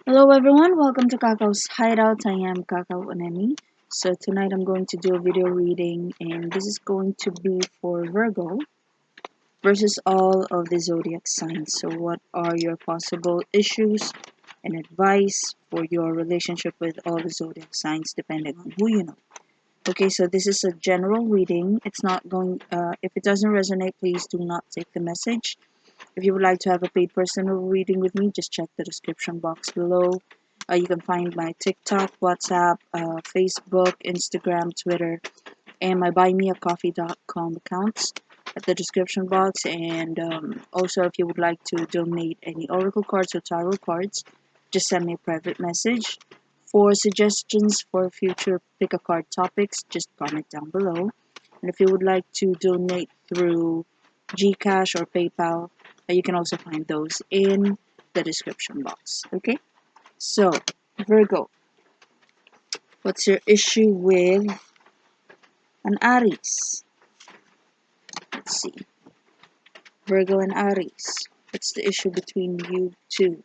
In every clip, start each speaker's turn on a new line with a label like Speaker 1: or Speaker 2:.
Speaker 1: Hello everyone, welcome to Kakao's Hideout. I am kakaukunemi. So tonight I'm going to do a video reading and this is going to be for Virgo versus all of the zodiac signs. So what are your possible issues and advice for your relationship with all the zodiac signs depending on who you know. Okay, so this is a general reading. It's not going if it doesn't resonate, please do not take the message. If you would like to have a paid personal reading with me, just check the description box below. You can find my TikTok, WhatsApp, Facebook, Instagram, Twitter, and my buymeacoff.com accounts at the description box. And also, if you would like to donate any oracle cards or tarot cards, just send me a private message. For suggestions for future pick a card topics, just comment down below. And if you would like to donate through GCASH or PayPal, you can also find those in the description box. Okay, so Virgo, what's your issue with an Aries? Let's see. Virgo and Aries. What's the issue between you two?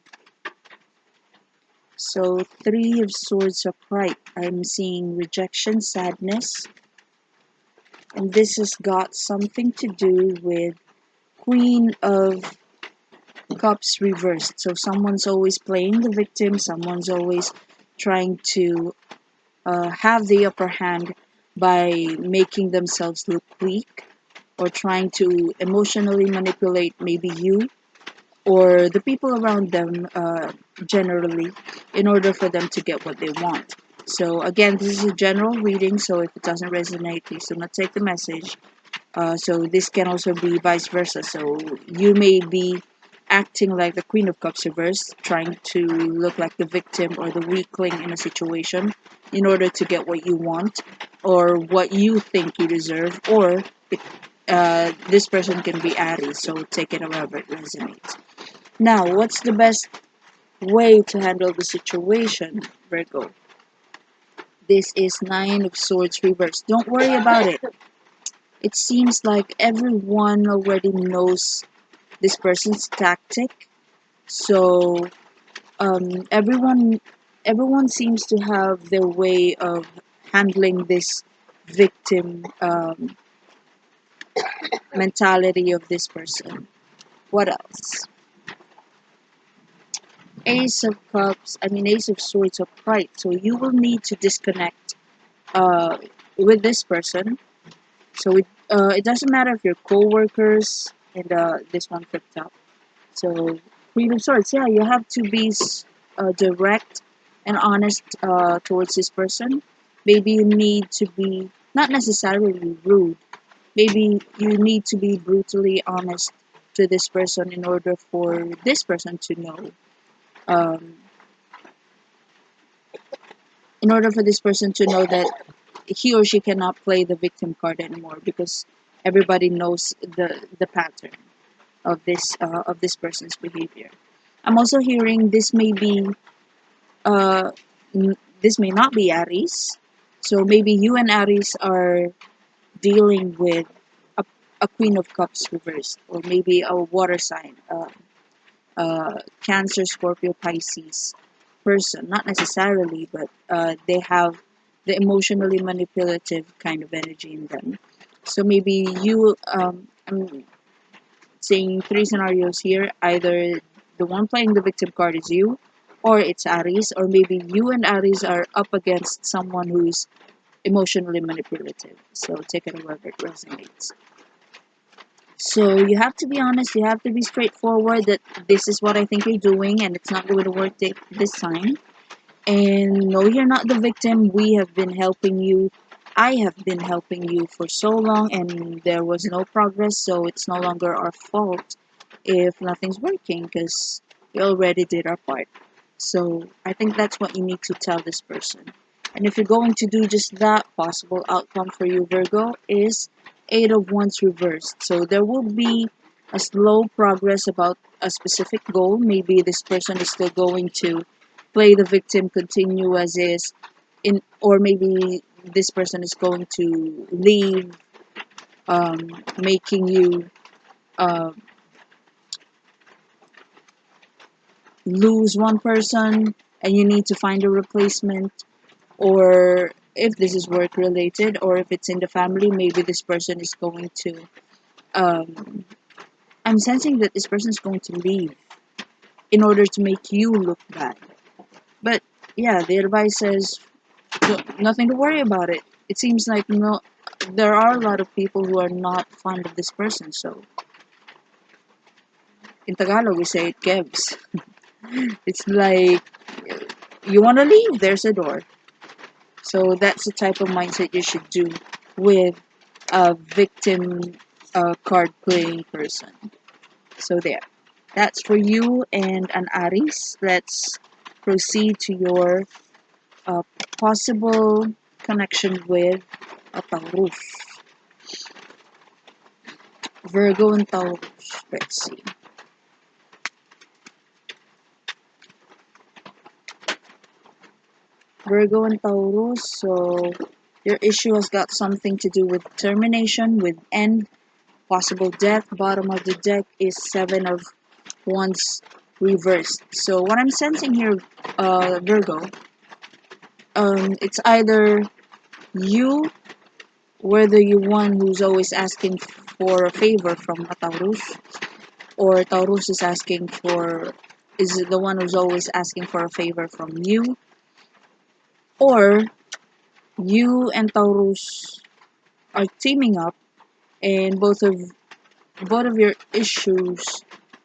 Speaker 1: So, Three of Swords upright. I'm seeing rejection, sadness, and this has got something to do with Queen of Cups reversed. So, someone's always playing the victim, someone's always trying to have the upper hand by making themselves look weak or trying to emotionally manipulate maybe you or the people around them generally in order for them to get what they want. So again, this is a general reading, so if it doesn't resonate, please do not take the message. So this can also be vice versa. So you may be acting like the Queen of Cups reversed, trying to look like the victim or the weakling in a situation in order to get what you want or what you think you deserve, or this person can be Aries, so take it however it resonates. Now, what's the best way to handle the situation, Virgo? This is Nine of Swords reversed. Don't worry about it. It seems like everyone already knows this person's tactic. So everyone seems to have their way of handling this victim mentality of this person. What else? Ace of Swords upright. So you will need to disconnect uh, with this person. So it doesn't matter if you're co-workers and this one flipped up. So Queen of Swords, yeah, you have to be direct and honest towards this person. Maybe you need to be not necessarily rude. Maybe you need to be brutally honest to this person in order for this person to know. Um, in order for this person to know that he or she cannot play the victim card anymore because everybody knows the pattern of this person's behavior. I'm also hearing uh, this may not be Aries, so maybe you and Aries are dealing with a, a Queen of Cups reversed, or maybe a water sign, Cancer, Scorpio, Pisces person. Not necessarily, but they have the emotionally manipulative kind of energy in them. So maybe I'm saying three scenarios here. Either the one playing the victim card is you, or it's Aries, or maybe you and Aries are up against someone who's emotionally manipulative. So take it however it resonates. So you have to be honest, you have to be straightforward that this is what I think you're doing and it's not going to work this time. And no, you're not the victim. We have been helping you. I have been helping you for so long and there was no progress, so it's no longer our fault if nothing's working because we already did our part. So I think that's what you need to tell this person. And if you're going to do just that, possible outcome for you, Virgo, is Eight of Wands reversed. So there will be a slow progress about a specific goal. Maybe this person is still going to play the victim, continue as is, or maybe this person is going to leave, making you uh, lose one person. and you need to find a replacement, or if this is work related, or if it's in the family, maybe this person is going to um, I'm sensing that this person is going to leave in order to make you look bad. But yeah, the advice says nothing to worry about it. It seems like no, there are a lot of people who are not fond of this person. So in Tagalog, we say it gives. It's like you want to leave, there's a door. So that's the type of mindset you should do with a victim card playing person. So there. That's for you and an Aries. Let's proceed to your uh, possible connection with a Taurus. Virgo and Taurus. Let's see. Virgo and Taurus. So your issue has got something to do with termination, with end, possible death. Bottom of the deck is Seven of Wands reversed. So what I'm sensing here, Virgo, it's either you were the one who's always asking for a favor from a Taurus, or Taurus is the one who's always asking for a favor from you, or you and Taurus are teaming up, and both of your issues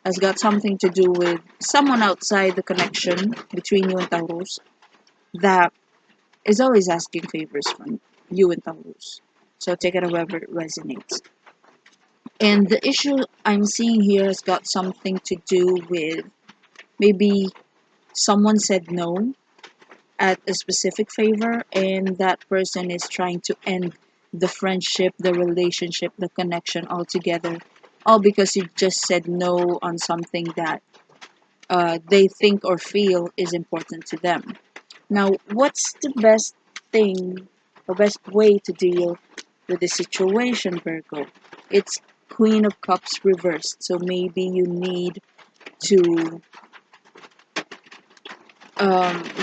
Speaker 1: has got something to do with someone outside the connection between you and Taurus that is always asking favors from you and Taurus. So take it however it resonates. And the issue I'm seeing here has got something to do with maybe someone said no at a specific favor, and that person is trying to end the friendship, the relationship, the connection altogether, all because you just said no on something that they think or feel is important to them. Now, what's the best thing or best way to deal with the situation, Virgo? It's Queen of Cups reversed. So maybe you need to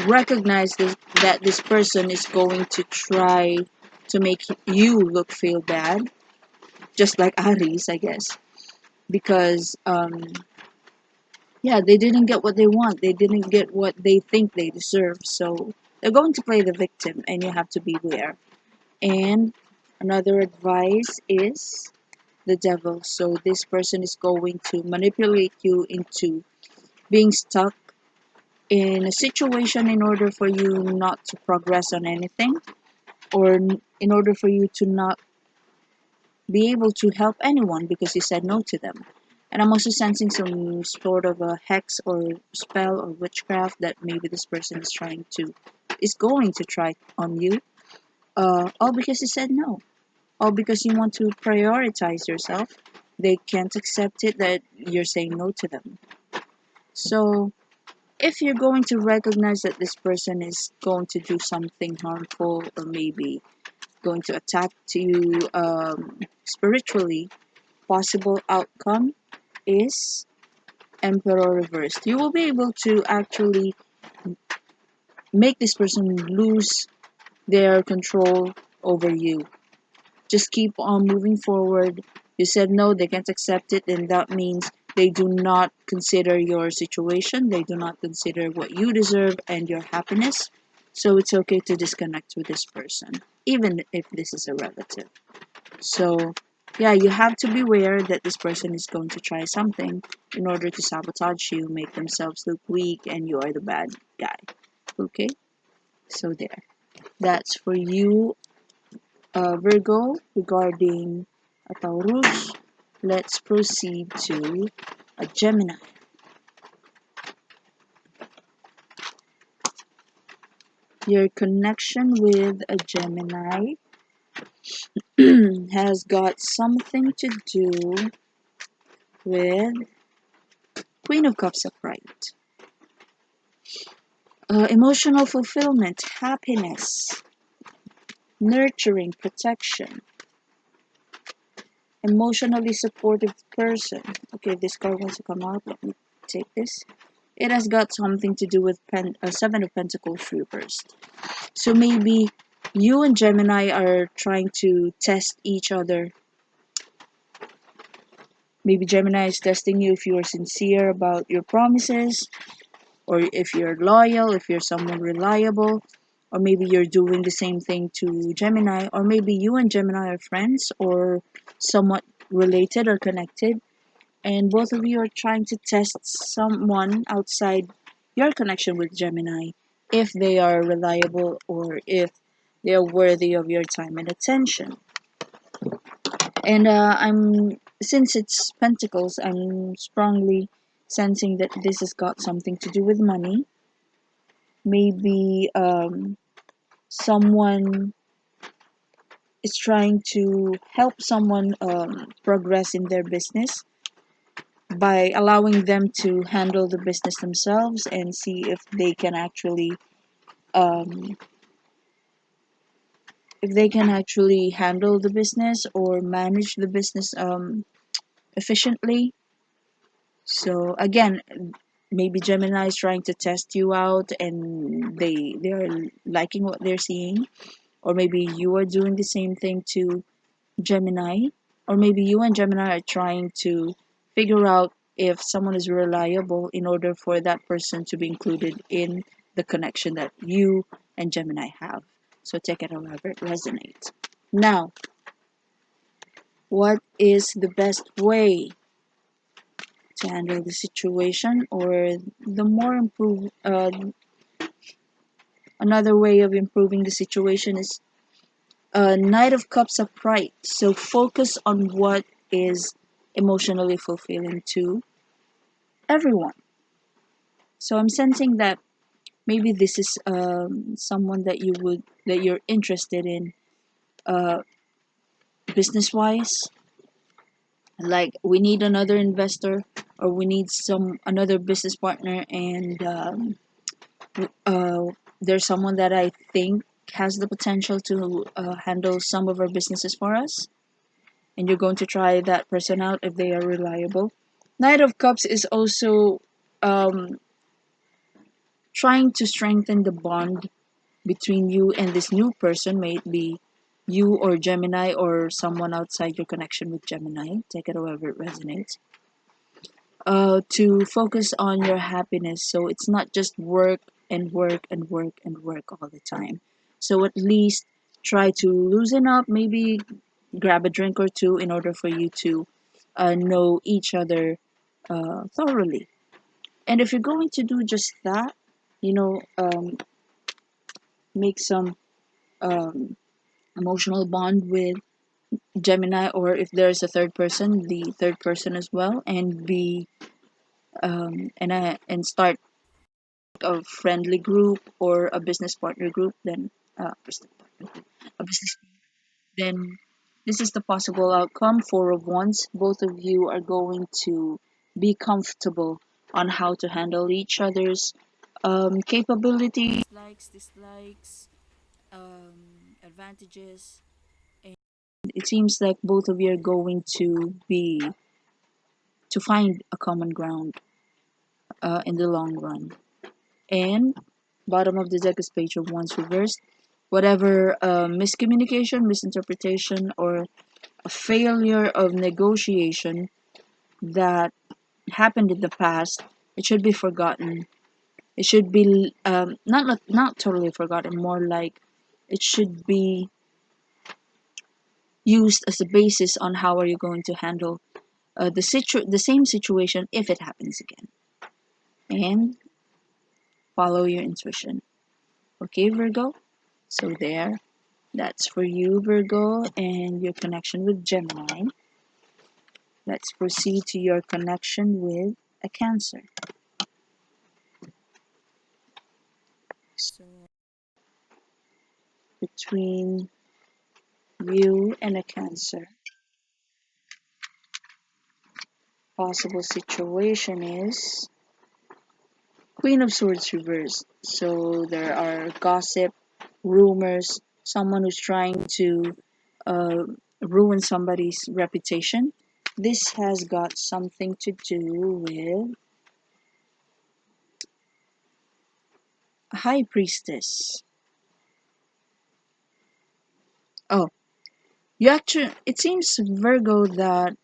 Speaker 1: recognize that this person is going to try to make you look feel bad, just like Aries, I guess, because yeah, they didn't get what they want. They didn't get what they think they deserve. So they're going to play the victim, and you have to beware. And another advice is the devil. So this person is going to manipulate you into being stuck in a situation in order for you not to progress on anything, or in order for you to not be able to help anyone because you said no to them. And I'm also sensing some sort of a hex or spell or witchcraft that maybe this person is going to try on you, all because you said no, all because you want to prioritize yourself. They can't accept it that you're saying no to them. So if you're going to recognize that this person is going to do something harmful, or maybe going to attack to you spiritually, possible outcome is Emperor reversed. You will be able to actually make this person lose their control over you. Just keep on moving forward. You said no, they can't accept it, and that means they do not consider your situation, they do not consider what you deserve and your happiness. So it's okay to disconnect with this person, even if this is a relative. So, yeah, you have to beware that this person is going to try something in order to sabotage you, make themselves look weak, and you are the bad guy. Okay? So, there. That's for you, Virgo, regarding a Taurus. Let's proceed to a Gemini. Your connection with a Gemini has got something to do with Queen of Cups upright. Emotional fulfillment, happiness, nurturing, protection, emotionally supportive person. Okay, this card wants to come out. Let me take this. it has got something to do with Seven of Pentacles reversed. So maybe you and Gemini are trying to test each other. Maybe Gemini is testing you if you are sincere about your promises, or if you're loyal, if you're someone reliable, or maybe you're doing the same thing to Gemini, or maybe you and Gemini are friends or somewhat related or connected, and both of you are trying to test someone outside your connection with Gemini if they are reliable or if they are worthy of your time and attention. And since it's Pentacles, I'm strongly sensing that this has got something to do with money. Maybe someone is trying to help someone progress in their business by allowing them to handle the business themselves and see um, if they can actually handle the business or manage the business efficiently. So again, maybe Gemini is trying to test you out and they are liking what they're seeing, or maybe you are doing the same thing to Gemini, or maybe you and Gemini are trying to figure out if someone is reliable in order for that person to be included in the connection that you and Gemini have. So take it however it resonates. Now, what is the best way to handle the situation, or the more improve another way of improving the situation is Knight of Cups upright. So focus on what is emotionally fulfilling to everyone. So I'm sensing that maybe this is someone that you're interested in uh, business wise. Like we need another investor, or we need some another business partner, and uh, there's someone that I think has the potential to handle some of our businesses for us, and you're going to try that person out if they are reliable. Knight of Cups is also um, trying to strengthen the bond between you and this new person, may it be you or Gemini or someone outside your connection with Gemini, take it however it resonates, to focus on your happiness. So it's not just work and work and work and work all the time. So at least try to loosen up, maybe grab a drink or two in order for you to know each other thoroughly. And if you're going to do just that, you know, make some um, emotional bond with Gemini, or if there's a third person, the third person as well, and be and start a friendly group or a business partner group, then a business, then this is the possible outcome. Four of Wands, both of you are going to be comfortable on how to handle each other's capabilities, likes, dislikes, advantages, and it seems like both of you are going to find a common ground in the long run. And bottom of the deck is Page of Wands reversed. Whatever miscommunication, misinterpretation, or a failure of negotiation that happened in the past, it should be forgotten. It should be not totally forgotten, more like it should be used as a basis on how are you going to handle the same situation if it happens again. And follow your intuition. Okay, Virgo? So there. That's for you, Virgo, and your connection with Gemini. Let's proceed to your connection with a Cancer. So, between you and a Cancer, possible situation is Queen of Swords reversed. So there are gossip, rumors, someone who's trying to uh, ruin somebody's reputation. This has got something to do with High Priestess. Oh, you actually, it seems, Virgo, that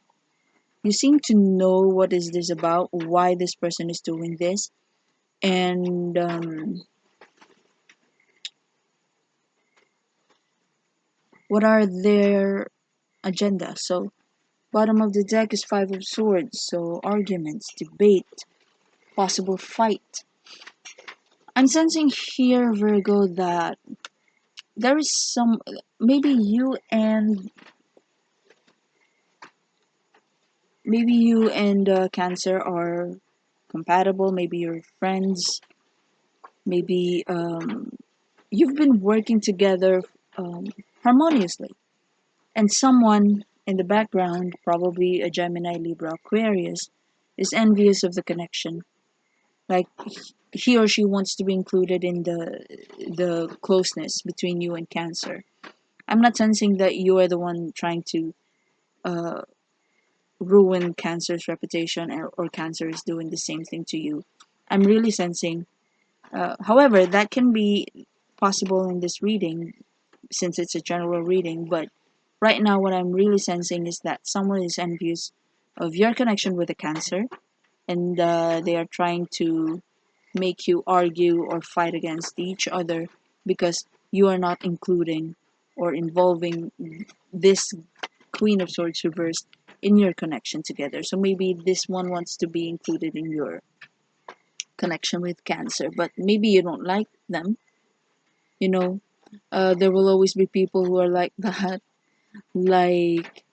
Speaker 1: you seem to know what is this about, why this person is doing this, and what are their agenda. So, bottom of the deck is Five of Swords, so arguments, debate, possible fight. I'm sensing here, Virgo, that there is some, maybe you and Cancer are compatible. Maybe you're friends. Maybe you've been working together um, harmoniously, and someone in the background, probably a Gemini, Libra, Aquarius, is envious of the connection. Like he or she wants to be included in the closeness between you and Cancer. I'm not sensing that you are the one trying to uh, ruin Cancer's reputation, or Cancer is doing the same thing to you. I'm really sensing. However, that can be possible in this reading since it's a general reading. But right now, what I'm really sensing is that someone is envious of your connection with the Cancer, and they are trying to make you argue or fight against each other because you are not including or involving this Queen of Swords reversed in your connection together. So maybe this one wants to be included in your connection with Cancer, but maybe you don't like them. You know, there will always be people who are like that. Like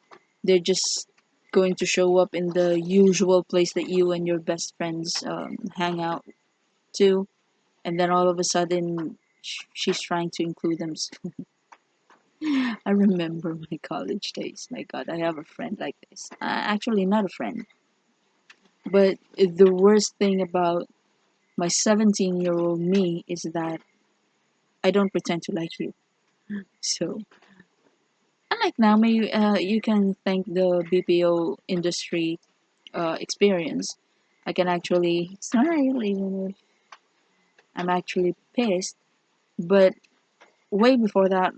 Speaker 1: they're just going to show up in the usual place that you and your best friends hang out to, and then all of a sudden she's trying to include them. I remember my college days. My God, I have a friend like this. Actually, not a friend, but the worst thing about my 17-year-old me is that I don't pretend to like you. So, unlike now, maybe you can thank the BPO industry experience. I can actually smile even if I'm actually pissed. But way before that,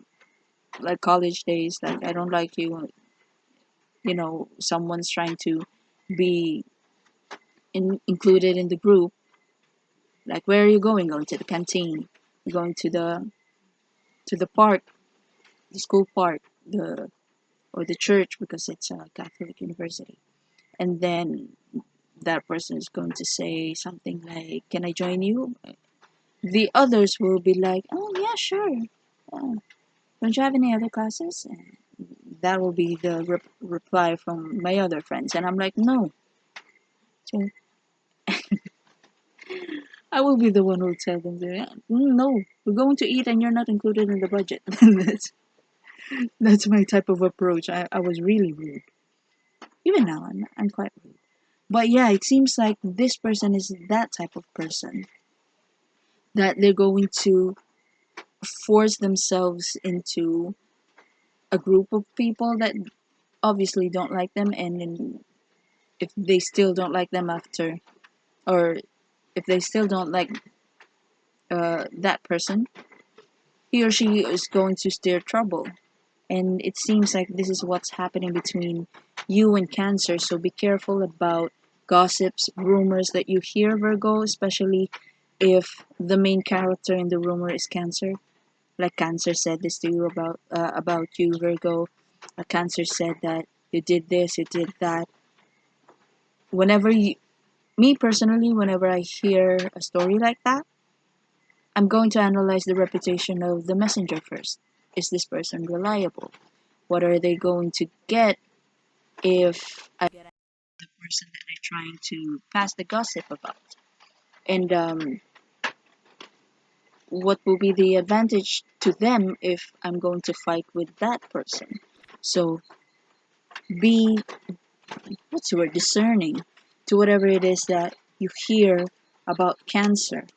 Speaker 1: like college days, like I don't like you, someone's trying to be included in the group. Like, where are you going? Going to the canteen, going to the park, the school park, the or the church because it's a Catholic university. And then that person is going to say something like, "Can I join you?" The others will be like, "Oh yeah, sure. Uh, don't you have any other classes?" And that will be the reply from my other friends, and I'm like, "No." So I will be the one who will tell them, "No, we're going to eat, and you're not included in the budget." That's my type of approach. I was really rude. Even now, I'm quite rude. But yeah, it seems like this person is that type of person that they're going to force themselves into a group of people that obviously don't like them, and then if they still don't like them after, or if they still don't like that person, he or she is going to stir trouble. And it seems like this is what's happening between you and Cancer. So be careful about gossips, rumors that you hear, Virgo, especially if the main character in the rumor is Cancer. Like Cancer said this to you about you, Virgo. Cancer said that you did this, you did that. Whenever you, me personally, whenever I hear a story like that, I'm going to analyze the reputation of the messenger first. Is this person reliable? What are they going to get if I get the person that they're trying to pass the gossip about? And what will be the advantage to them if I'm going to fight with that person? So be, what's the word, discerning to whatever it is that you hear about Cancer.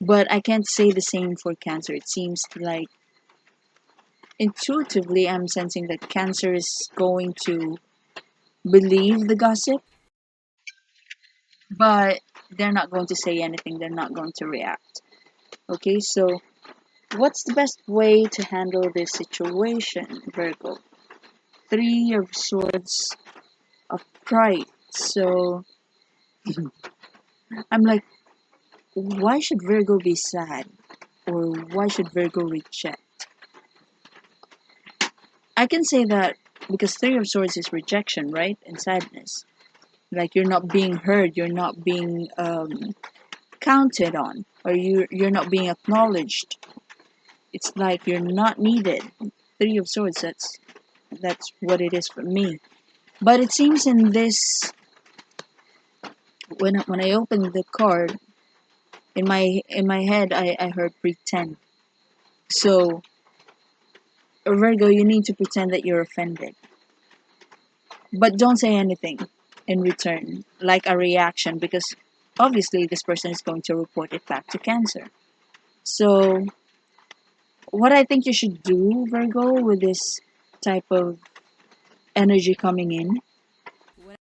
Speaker 1: But I can't say the same for Cancer. It seems like intuitively I'm sensing that Cancer is going to believe the gossip, but they're not going to say anything. They're not going to react. Okay, so what's the best way to handle this situation, Virgo? Three of Swords of Pride. So I'm like, why should Virgo be sad? Or why should Virgo reject? I can say that because Three of Swords is rejection, right? And sadness. Like you're not being heard, you're not being counted on, or you're not being acknowledged. It's like you're not needed. Three of Swords, that's what it is for me. But it seems in this, when I opened the card, in my head I heard pretend. So Virgo, you need to pretend that you're offended. But don't say anything in return, like a reaction, because obviously this person is going to report it back to Cancer. So what I think you should do, Virgo, with this type of energy coming in, when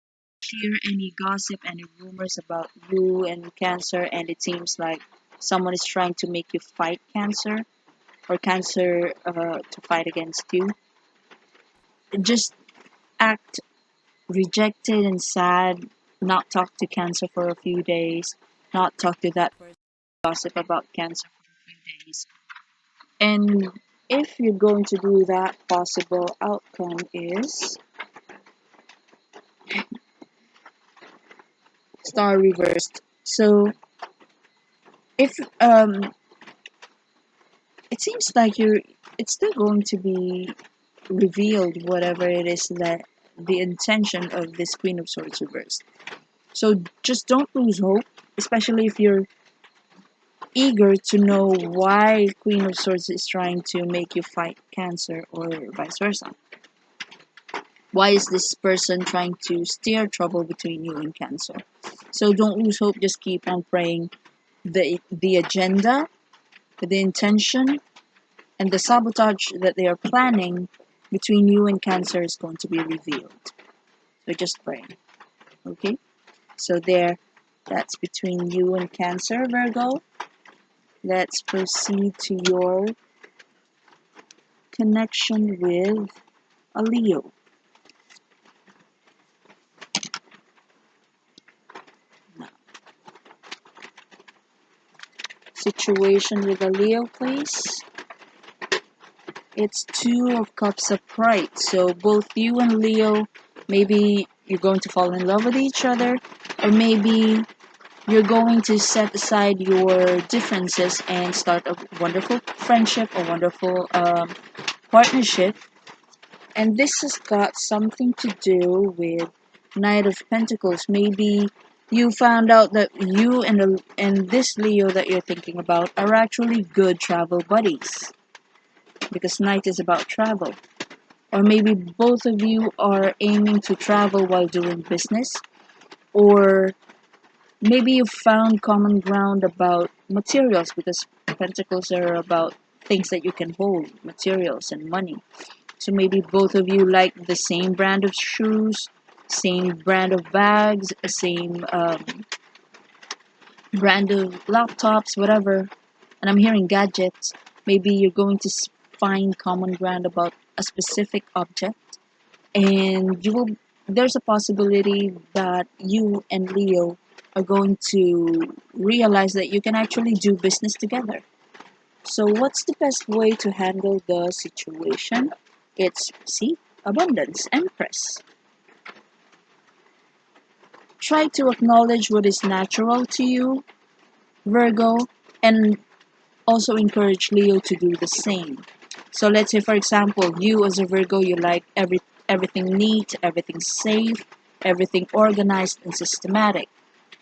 Speaker 1: you hear any gossip, any rumors about you and Cancer, and it seems like someone is trying to make you fight Cancer, or Cancer to fight against you, just act rejected and sad, not talk to Cancer for a few days, not talk to that person, gossip about Cancer for a few days. And if you're going to do that, possible outcome is star reversed. So if it seems like it's still going to be revealed whatever it is that the intention of this Queen of Swords reversed. So just don't lose hope, especially if you're eager to know why Queen of Swords is trying to make you fight Cancer or vice versa. Why is this person trying to steer trouble between you and Cancer? So don't lose hope, just keep on praying. The agenda, the intention, and the sabotage that they are planning between you and Cancer is going to be revealed. So just pray. Okay? So that's between you and Cancer, Virgo. Let's proceed to your connection with a Leo. Now, situation with a Leo, please. It's Two of Cups upright. So both you and Leo, maybe you're going to fall in love with each other, or maybe you're going to set aside your differences and start a wonderful friendship, a wonderful partnership. And this has got something to do with Knight of Pentacles. Maybe you found out that you and this Leo that you're thinking about are actually good travel buddies, because Knight is about travel. Or maybe both of you are aiming to travel while doing business, or maybe you found common ground about materials, because Pentacles are about things that you can hold, materials and money. So maybe both of you like the same brand of shoes, same brand of bags, same brand of laptops, whatever. And I'm hearing gadgets. Maybe you're going to find common ground about a specific object, and there's a possibility that you and Leo are going to realize that you can actually do business together. So what's the best way to handle the situation? It's, see, abundance, Empress. Try to acknowledge what is natural to you, Virgo, and also encourage Leo to do the same. So let's say, for example, you as a Virgo, you like everything neat, everything safe, everything organized and systematic.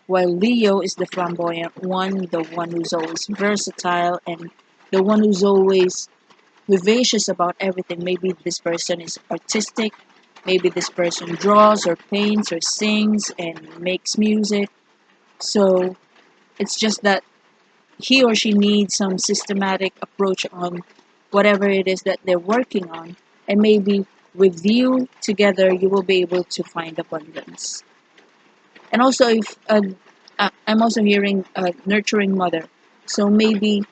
Speaker 1: While Leo is the flamboyant one, the one who's always versatile, and the one who's always vivacious about everything. Maybe this person is artistic, maybe this person draws or paints or sings and makes music. So it's just that he or she needs some systematic approach on whatever it is that they're working on, and maybe with you together you will be able to find abundance. And also, if I'm also hearing a nurturing mother, so maybe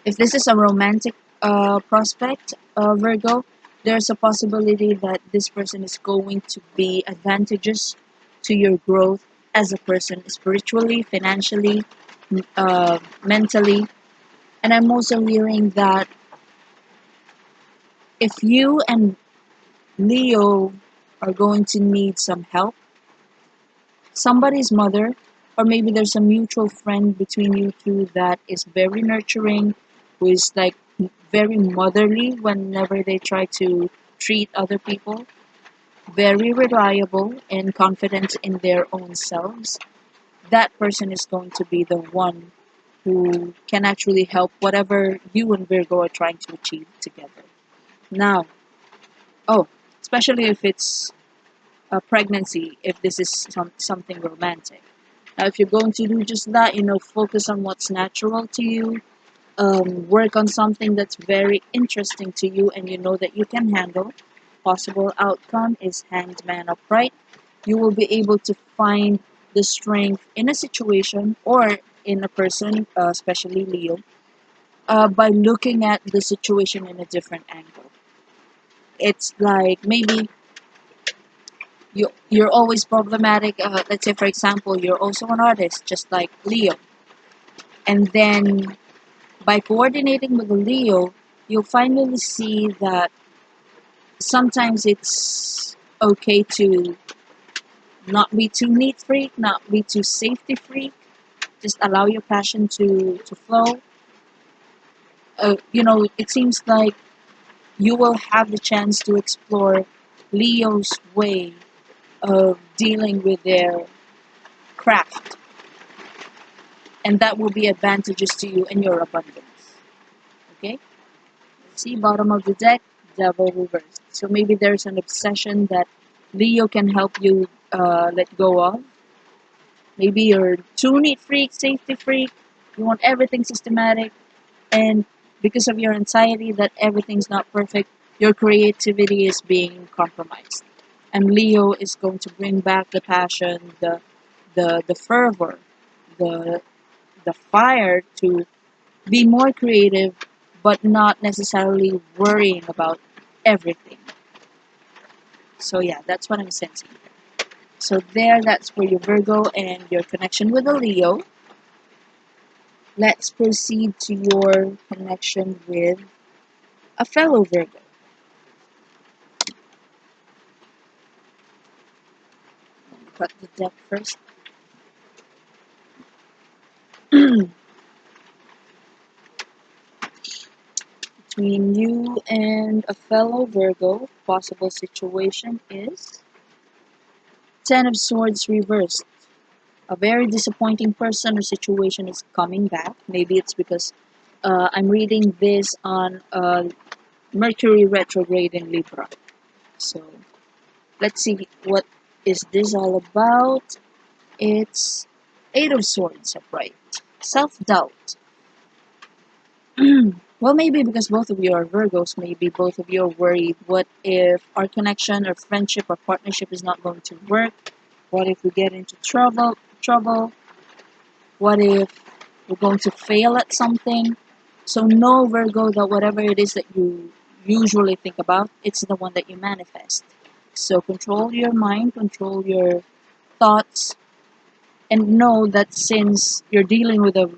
Speaker 1: If this is a romantic prospect, Virgo, there's a possibility that this person is going to be advantageous to your growth as a person, spiritually, financially, mentally. And I'm also hearing that if you and Leo are going to need some help, somebody's mother, or maybe there's a mutual friend between you two that is very nurturing, who is like very motherly whenever they try to treat other people, very reliable and confident in their own selves. That person is going to be the one who can actually help whatever you and Virgo are trying to achieve together. Now, oh, especially if it's a pregnancy, if this is something romantic. Now, if you're going to do just that, focus on what's natural to you, work on something that's very interesting to you and you know that you can handle. Possible outcome is Hanged Man upright. You will be able to find the strength in a situation or in a person, especially Leo, by looking at the situation in a different angle. It's like maybe you're always problematic. Let's say, for example, you're also an artist, just like Leo, and then by coordinating with a Leo, you'll finally see that sometimes it's okay to not be too neat freak, not be too safety freak. Just allow your passion to flow. It seems like you will have the chance to explore Leo's way of dealing with their craft, and that will be advantageous to you and your abundance. Okay? See, bottom of the deck, Devil reversed. So maybe there's an obsession that Leo can help you let go of. Maybe you're too neat freak, safety freak. You want everything systematic, and because of your anxiety that everything's not perfect, your creativity is being compromised. And Leo is going to bring back the passion, the fervor, the the fire to be more creative, but not necessarily worrying about everything. So yeah, that's what I'm sensing. So there, that's for your Virgo and your connection with a Leo. Let's proceed to your connection with a fellow Virgo. Cut the deck first. Between you and a fellow Virgo, possible situation is Ten of Swords reversed. A very disappointing person or situation is coming back. Maybe it's because I'm reading this on Mercury retrograde in Libra. So let's see what is this all about. It's Eight of Swords upright. Self-doubt. Well, maybe because both of you are Virgos, maybe both of you are worried. What if our connection or friendship or partnership is not going to work? What if we get into trouble? What if we're going to fail at something? So know, Virgo, that whatever it is that you usually think about, it's the one that you manifest. So control your mind, control your thoughts, and know that since you're dealing with a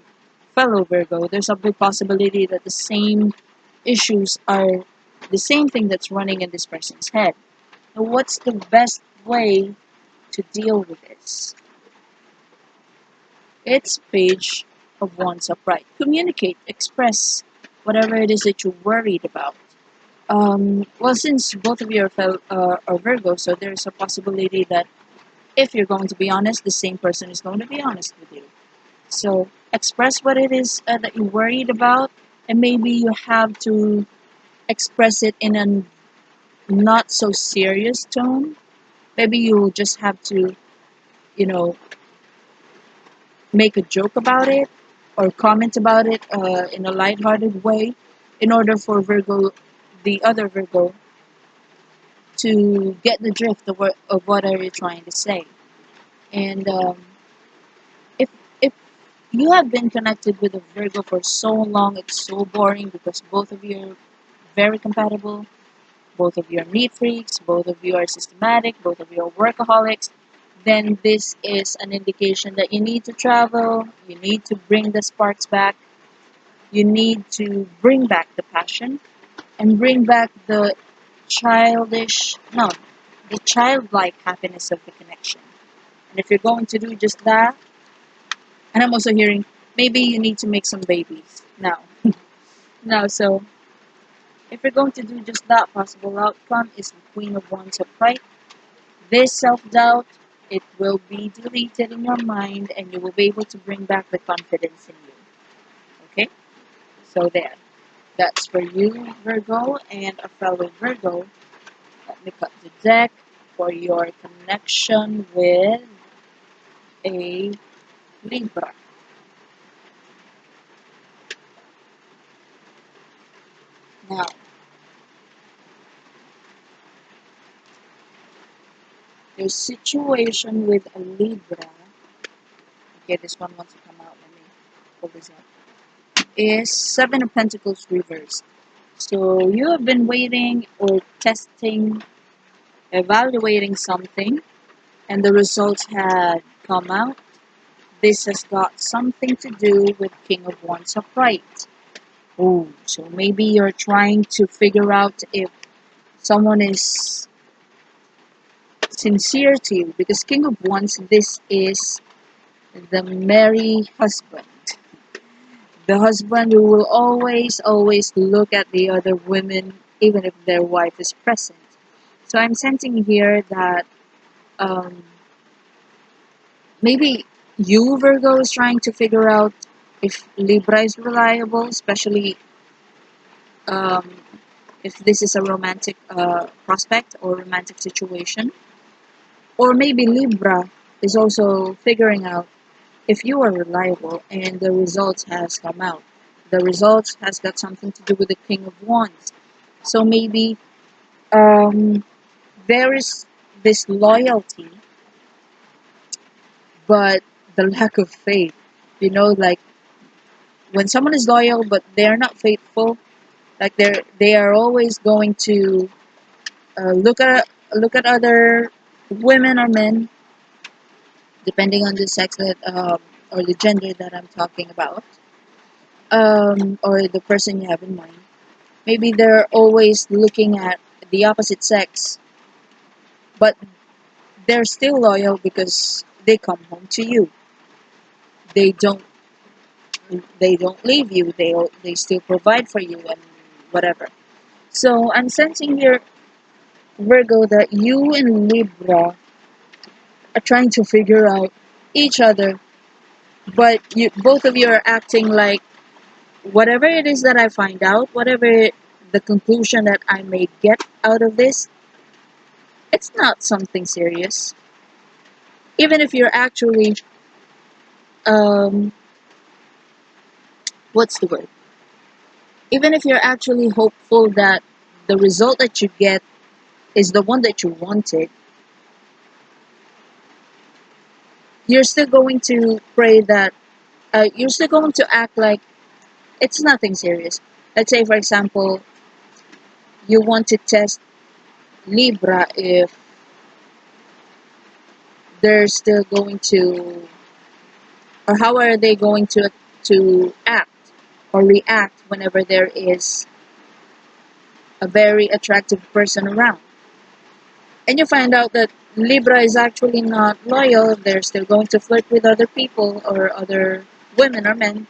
Speaker 1: fellow Virgo, there's a big possibility that the same issues are the same thing that's running in this person's head. Now, what's the best way to deal with this? It's Page of Wands upright. Communicate, express whatever it is that you're worried about. Well, since both of you are Virgo, so there's a possibility that if you're going to be honest, the same person is going to be honest with you. So express what it is that you're worried about, and maybe you have to express it in a not so serious tone. Maybe you just have to, you know, make a joke about it or comment about it in a lighthearted way in order for Virgo, the other Virgo, to get the drift of what are you trying to say. And if if You have been connected with a Virgo for so long, it's so boring because both of you are very compatible. Both of you are neat freaks, both of you are systematic, both of you are workaholics. Then this is an indication that you need to travel, you need to bring the sparks back, you need to bring back the passion and bring back the the childlike happiness of the connection. And if you're going to do just that, and I'm also hearing maybe you need to make some babies now. Now, so if you're going to do just that, possible outcome is the Queen of Wands upright. This self-doubt, it will be deleted in your mind and you will be able to bring back the confidence in you. Okay? So there. That's for you, Virgo, and a fellow Virgo. Let me cut the deck for your connection with a Libra. Now, your situation with a Libra, okay, this one wants to come out. Let me pull this up. Is Seven of Pentacles reversed. So you have been waiting or testing, evaluating something, and the results had come out. This has got something to do with King of Wands upright. Oh, so maybe you're trying to figure out if someone is sincere to you, because King of Wands, this is the merry husband. The husband who will always look at the other women, even if their wife is present. So I'm sensing here that um, maybe you, Virgo, is trying to figure out if Libra is reliable, especially um, if this is a romantic prospect or romantic situation. Or maybe Libra is also figuring out if you are reliable and the results has come out. The results has got something to do with the King of Wands. So maybe um, there is this loyalty, but the lack of faith. You know, like when someone is loyal but they're not faithful, like they are always going to look at other women or men, depending on the sex that or the gender that I'm talking about, or the person you have in mind. Maybe they're always looking at the opposite sex, but they're still loyal because they come home to you. They don't they don't leave you. They still provide for you and whatever. So I'm sensing here, Virgo, that you and Libra are trying to figure out each other, but you both of you are acting like whatever it is that I find out, whatever the conclusion that I may get out of this, it's not something serious. Even if you're actually um, what's the word? Even if you're actually hopeful that the result that you get is the one that you wanted, you're still going to pray that you're still going to act like it's nothing serious. Let's say, for example, you want to test Libra if they're still going to, or how are they going to act or react whenever there is a very attractive person around. And you find out that Libra is actually not loyal, they're still going to flirt with other people or other women or men.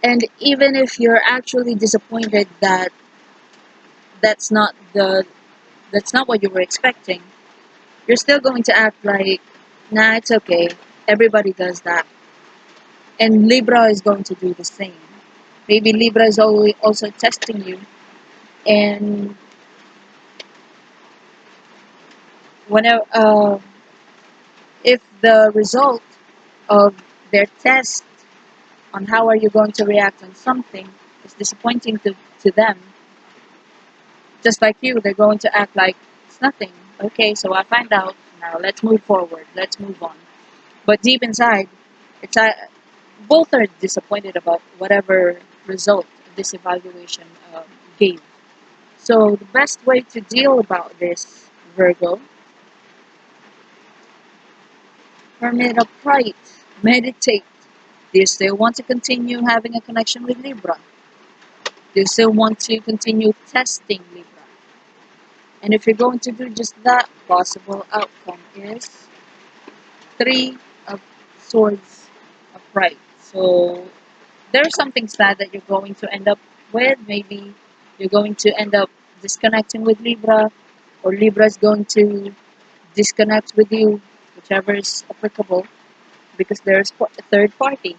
Speaker 1: And even if you're actually disappointed that that's not the that's not what you were expecting, you're still going to act like, nah, it's okay. Everybody does that. And Libra is going to do the same. Maybe Libra is always also testing you. And whenever, if the result of their test on how are you going to react on something is disappointing to them, just like you, they're going to act like it's nothing. Okay, so I find out. Now let's move forward. Let's move on. But deep inside, It's both are disappointed about whatever result this evaluation gave. So the best way to deal about this, Virgo, hermit upright, meditate. Do you still want to continue having a connection with Libra? Do you still want to continue testing Libra? And if you're going to do just that, possible outcome is Three of Swords upright. So there's something sad that you're going to end up with. Maybe you're going to end up disconnecting with Libra, or Libra is going to disconnect with you, whichever is applicable, because there's a third party.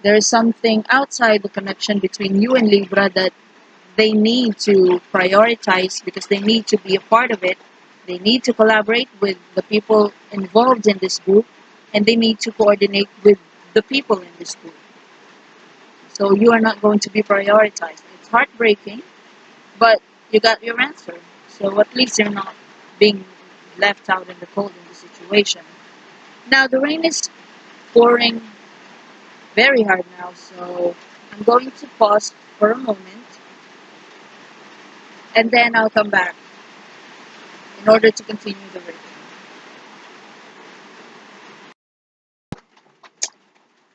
Speaker 1: There is something outside the connection between you and Libra that they need to prioritize because they need to be a part of it. They need to collaborate with the people involved in this group, and they need to coordinate with the people in this group. So you are not going to be prioritized. It's heartbreaking, but you got your answer. So at least you're not being left out in the cold in the situation. Now the rain is pouring very hard now, so I'm going to pause for a moment and then I'll come back in order to continue the reading.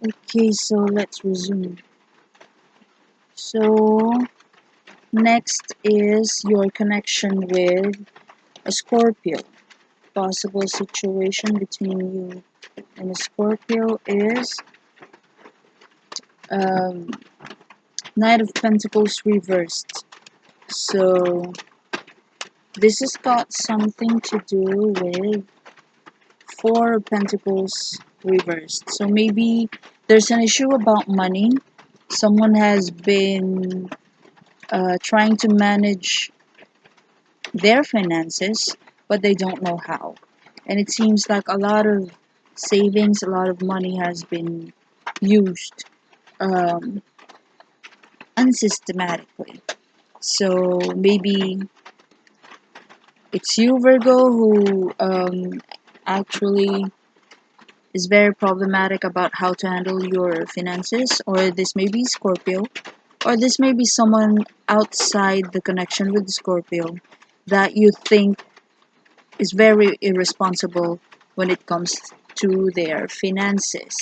Speaker 1: Okay, so let's resume. So next is your connection with a Scorpio. Possible situation between you and a Scorpio is um, Knight of Pentacles reversed. So this has got something to do with Four of Pentacles reversed. So maybe there's an issue about money. Someone has been trying to manage their finances, but they don't know how. And it seems like a lot of savings, a lot of money has been used um, unsystematically. So maybe it's you, Virgo, who actually is very problematic about how to handle your finances, or this may be Scorpio, or this may be someone outside the connection with Scorpio that you think is very irresponsible when it comes to their finances.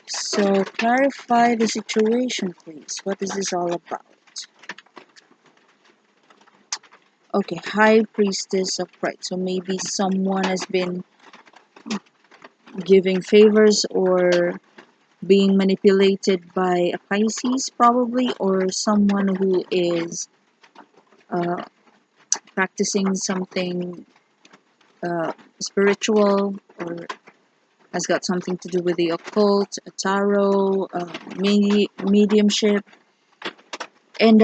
Speaker 1: So clarify the situation, please. What is this all about? Okay, High Priestess of Pride. So maybe someone has been giving favors or being manipulated by a Pisces, probably, or someone who is uh, practicing something spiritual, or has got something to do with the occult, tarot, mediumship. And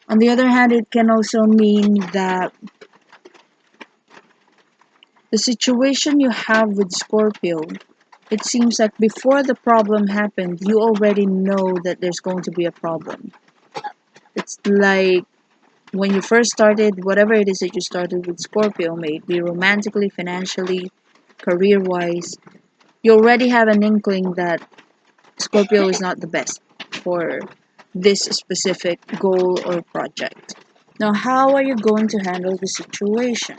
Speaker 1: on the other hand, it can also mean that the situation you have with Scorpio, it seems like before the problem happened, you already know that there's going to be a problem. It's like when you first started, whatever it is that you started with Scorpio, may it be romantically, financially, career wise, you already have an inkling that Scorpio is not the best for this specific goal or project. Now, how are you going to handle the situation?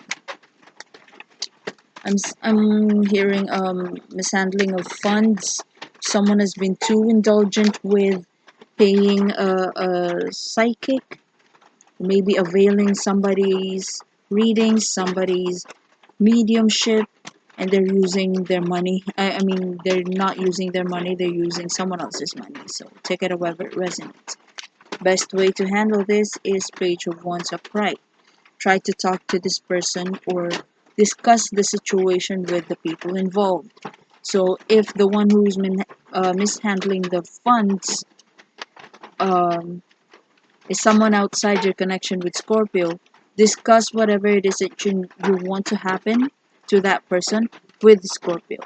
Speaker 1: I'm hearing mishandling of funds. Someone has been too indulgent with paying a psychic, maybe availing somebody's reading, somebody's mediumship, and they're using their money. I mean, they're not using their money, they're using someone else's money. So take it however it resonates. Best way to handle this is Page of Wands upright. Try to talk to this person or discuss the situation with the people involved. So if the one who's mishandling the funds um, is someone outside your connection with Scorpio, discuss whatever it is that you want to happen to that person with Scorpio.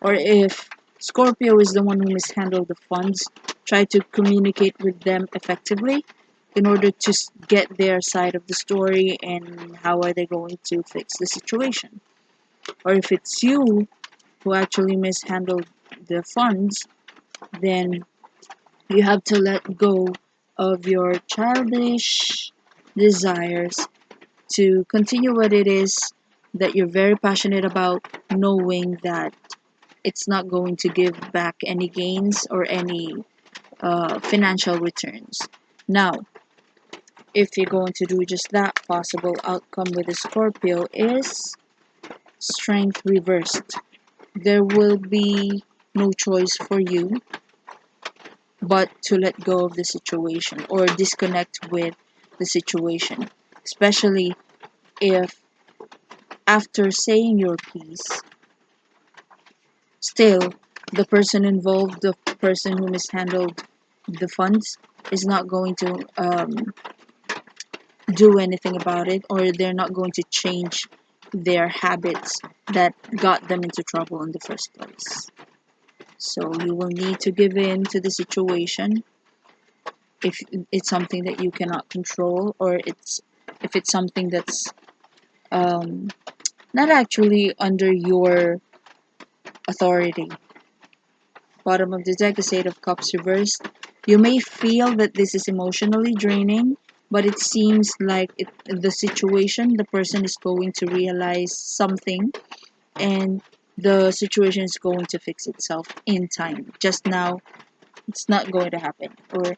Speaker 1: Or if Scorpio is the one who mishandled the funds, try to communicate with them effectively in order to get their side of the story and how are they going to fix the situation. Or if it's you who actually mishandled the funds, then you have to let go of your childish desires to continue what it is that you're very passionate about, knowing that it's not going to give back any gains or any financial returns. Now, if you're going to do just that, possible outcome with the Scorpio is strength reversed. There will be no choice for you but to let go of the situation or disconnect with the situation, especially if after saying your piece, still the person involved, the person who mishandled the funds, is not going to do anything about it, or they're not going to change their habits that got them into trouble in the first place. So you will need to give in to the situation if it's something that you cannot control, or it's if it's something that's um, not actually under your authority. Bottom of the deck is Eight of Cups reversed. You may feel that this is emotionally draining, but it seems like the situation, the person is going to realize something, and the situation is going to fix itself in time. Just now, it's not going to happen. Or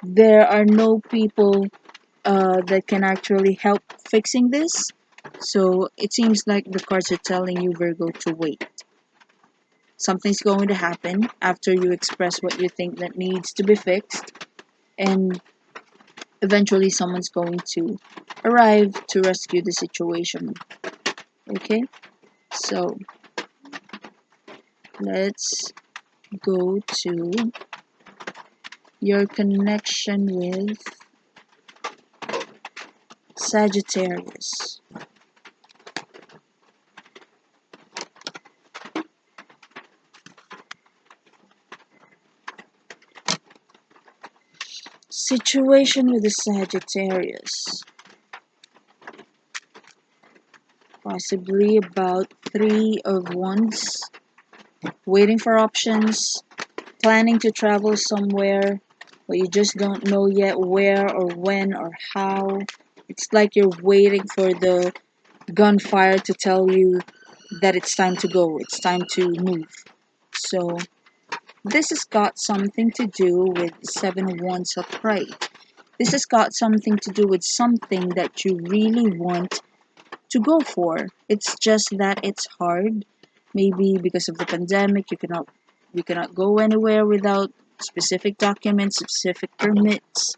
Speaker 1: there are no people that can actually help fixing this. So it seems like the cards are telling you, Virgo, to wait. Something's going to happen after you express what you think that needs to be fixed, and eventually someone's going to arrive to rescue the situation. Okay, so let's go to your connection with Sagittarius. Situation with the Sagittarius. Possibly about Three of Wands. Waiting for options. Planning to travel somewhere, but you just don't know yet where or when or how. It's like you're waiting for the gunfire to tell you that it's time to go, it's time to move. So, this has got something to do with Seven of Wands upright. This has got something to do with something that you really want to go for. It's just that it's hard. Maybe because of the pandemic, you cannot go anywhere without specific documents, specific permits,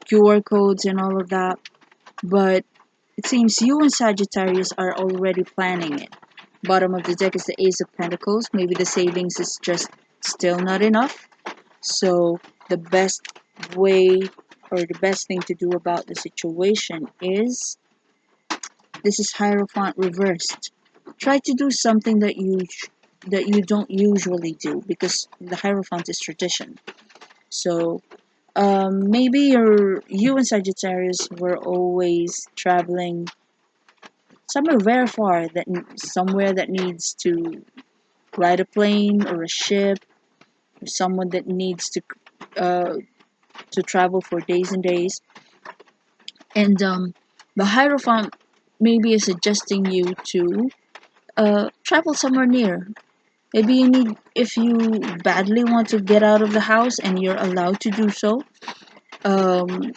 Speaker 1: QR codes, and all of that. But it seems you and Sagittarius are already planning it. Bottom of the deck is the Ace of Pentacles. Maybe the savings is just still not enough. So the best way or the best thing to do about the situation is this is Hierophant reversed. Try to do something that you don't usually do, because the Hierophant is tradition. So maybe you and Sagittarius were always traveling somewhere very far, somewhere that needs to ride a plane or a ship, or someone that needs uh, to travel for days and days. And the Hierophant maybe is suggesting you to travel somewhere near. Maybe if you badly want to get out of the house and you're allowed to do so, um,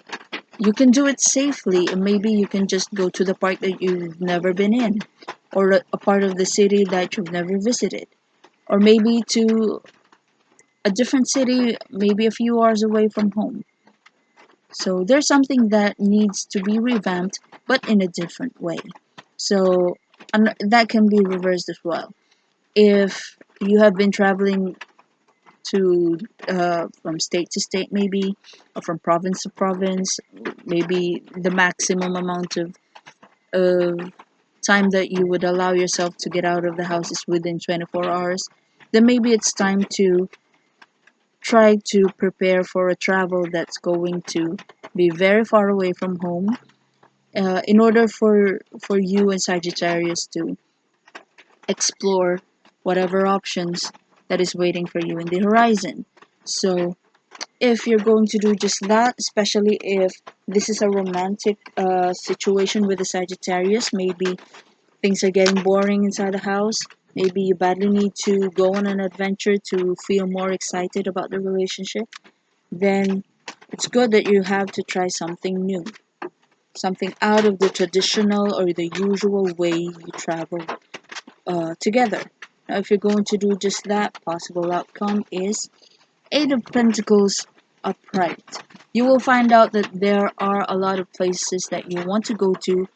Speaker 1: you can do it safely. And maybe you can just go to the park that you've never been in, or a part of the city that you've never visited, or maybe to a different city, maybe a few hours away from home. So there's something that needs to be revamped, but in a different way. So and that can be reversed as well. If you have been traveling to from state to state, maybe, or from province to province, maybe the maximum amount of time that you would allow yourself to get out of the house is within 24 hours, then maybe it's time to try to prepare for a travel that's going to be very far away from home, in order for you and Sagittarius to explore whatever options that is waiting for you in the horizon. So if you're going to do just that, especially if this is a romantic situation with a Sagittarius, maybe things are getting boring inside the house. Maybe you badly need to go on an adventure to feel more excited about the relationship. Then it's good that you have to try something new, something out of the traditional or the usual way you travel together. Now, if you're going to do just that, possible outcome is Eight of Pentacles upright. You will find out that there are a lot of places that you want to go to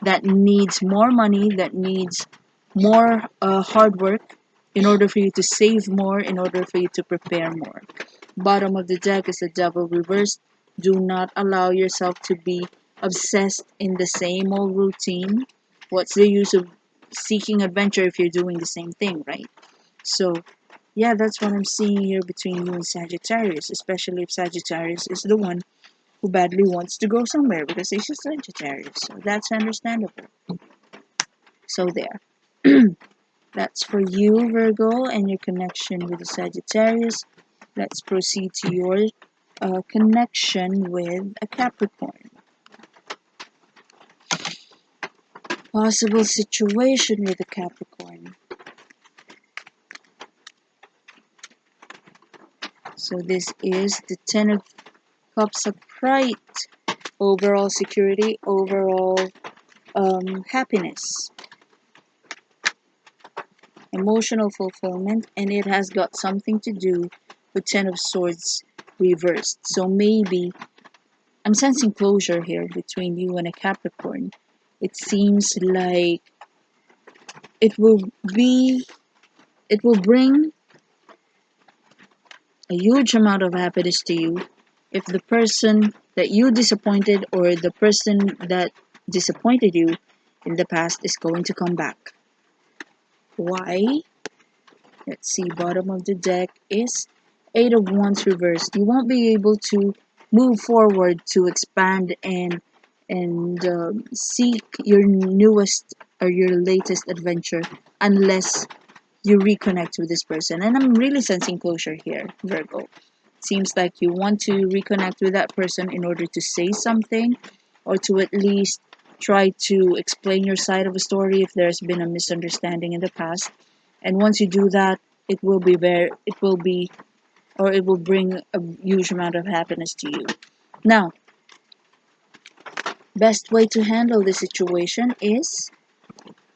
Speaker 1: that needs more money, that needs more hard work in order for you to save more, in order for you to prepare more. Bottom of the deck is the devil reversed. Do not allow yourself to be obsessed in the same old routine. What's the use of seeking adventure if you're doing the same thing, right? So, yeah, that's what I'm seeing here between you and Sagittarius, especially if Sagittarius is the one who badly wants to go somewhere because he's a Sagittarius. So that's understandable. So there. That's for you, Virgo, and your connection with the Sagittarius. Let's proceed to your connection with a Capricorn. Possible situation with a Capricorn. So this is the Ten of Cups upright. Overall security, overall happiness, emotional fulfillment, and it has got something to do with Ten of Swords reversed. So maybe I'm sensing closure here between you and a Capricorn. It seems like it will be, it will bring a huge amount of happiness to you if the person that you disappointed or the person that disappointed you in the past is going to come back. Why? Let's see, bottom of the deck is Eight of Wands reversed. You won't be able to move forward to expand and seek your newest or your latest adventure unless you reconnect with this person. And I'm really sensing closure here, Virgo. Seems like you want to reconnect with that person in order to say something or to at least try to explain your side of a story if there's been a misunderstanding in the past. And once you do that, it will bring a huge amount of happiness to you. Now, best way to handle this situation is